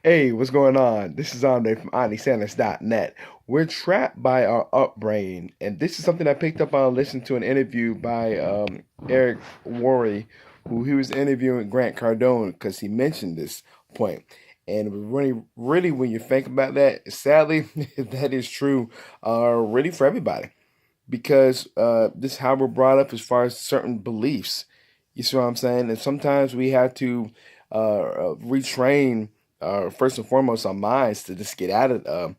Hey, what's going on? This is Andre from OnlySanders.net. We're trapped by our upbringing, and this is something I picked up on listening to an interview by Eric Worre, who he was interviewing Grant Cardone because he mentioned this point. And really, when you think about that, sadly, that is true, really for everybody because this is how we're brought up as far as certain beliefs. You see what I'm saying? And sometimes we have to retrain first and foremost our minds to just get out of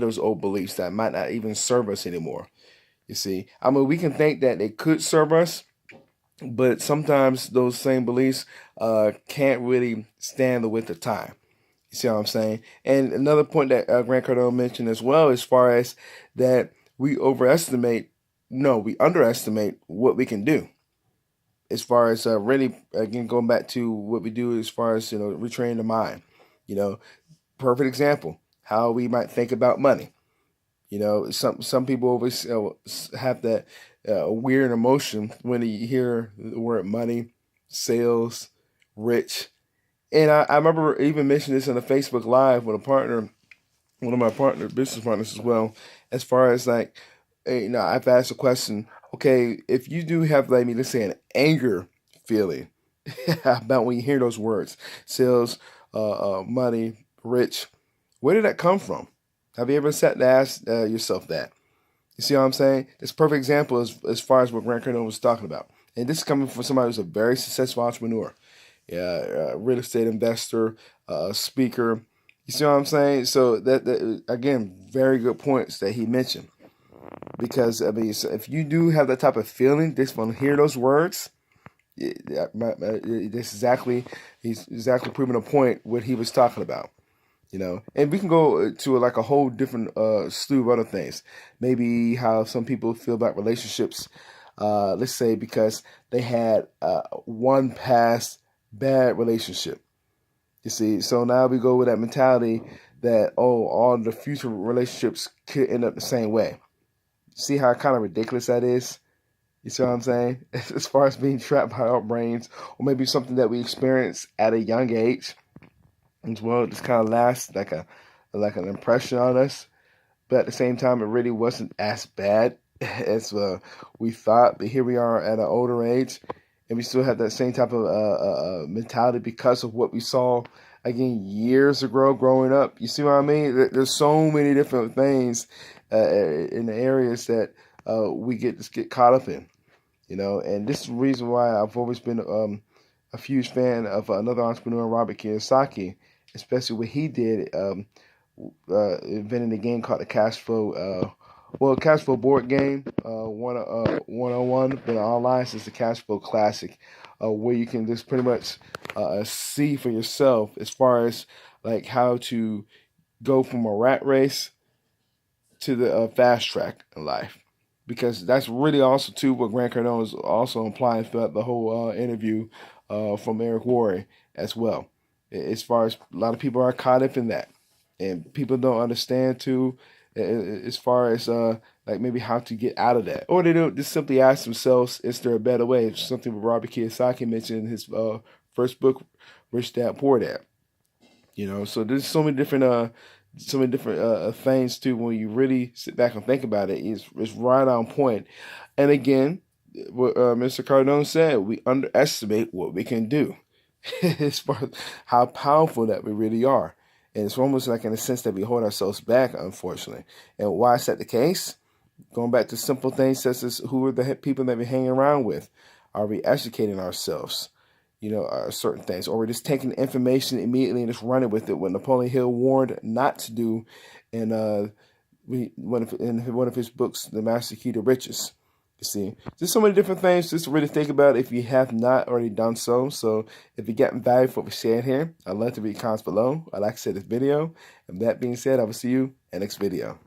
those old beliefs that might not even serve us anymore. You see, I mean, we can think that they could serve us, but sometimes those same beliefs can't really stand the width of time. You see what I'm saying? And another point that Grant Cardone mentioned as well, as far as that we overestimate, no, we underestimate what we can do. As far as really, again, going back to what we do as far as, retraining the mind. You know, perfect example, how we might think about money. Some people always have that weird emotion when you hear the word money, sales, rich. And I remember even mentioning this on a Facebook Live with a partner, one of my business partners as well, as far as like, I've asked a question, okay, if you do have, like, let's say an anger feeling about when you hear those words, sales, money, rich, where did that come from? Have you ever sat to ask yourself that? You see what I'm saying? It's a perfect example as far as what Grant Cardone was talking about. And this is coming from somebody who's a very successful entrepreneur, yeah, real estate investor, speaker. You see what I'm saying? So that again, very good points that he mentioned. Because I mean, so if you do have that type of feeling, just when hear those words, this exactly he's exactly proving a point what he was talking about. And we can go to like a whole different slew of other things. Maybe how some people feel about relationships. Let's say because they had one past bad relationship. You see, so now we go with that mentality that, oh, all the future relationships could end up the same way. See how kind of ridiculous that is? You see what I'm saying? As far as being trapped by our brains, or maybe something that we experience at a young age as well, just kind of lasts like an impression on us. But at the same time, it really wasn't as bad as we thought. But here we are at an older age, and we still have that same type of mentality because of what we saw again years ago growing up. You see what I mean? There's so many different things in the areas that we get caught up in. And this is the reason why I've always been a huge fan of another entrepreneur, Robert Kiyosaki, especially what he did. Invented a game called the Cash Flow. Cash Flow board game, 101, but online it's the Cash Flow Classic, where you can just pretty much see for yourself as far as like how to go from a rat race to the fast track in life. Because that's really also too what Grant Cardone is also implying throughout the whole interview from Eric Worre as well. As far as a lot of people are caught up in that, and people don't understand too, as far as like maybe how to get out of that, or they don't just simply ask themselves, is there a better way? It's something that Robert Kiyosaki mentioned in his first book, Rich Dad Poor Dad. So there's so many different things too. When you really sit back and think about it, it's right on point. And again, what Mr. Cardone said, we underestimate what we can do as far as how powerful that we really are. And it's almost like in a sense that we hold ourselves back, unfortunately. And why is that the case? Going back to simple things such as who are the people that we hang around with? Are we educating ourselves? Certain things, or we're just taking information immediately and just running with it. What Napoleon Hill warned not to do in one of his books, The Master Key to Riches. You see, there's so many different things just to really think about if you have not already done so. So if you're getting value from what we shared here, I'd love to read comments below. I'd like to say this video. And that being said, I will see you in the next video.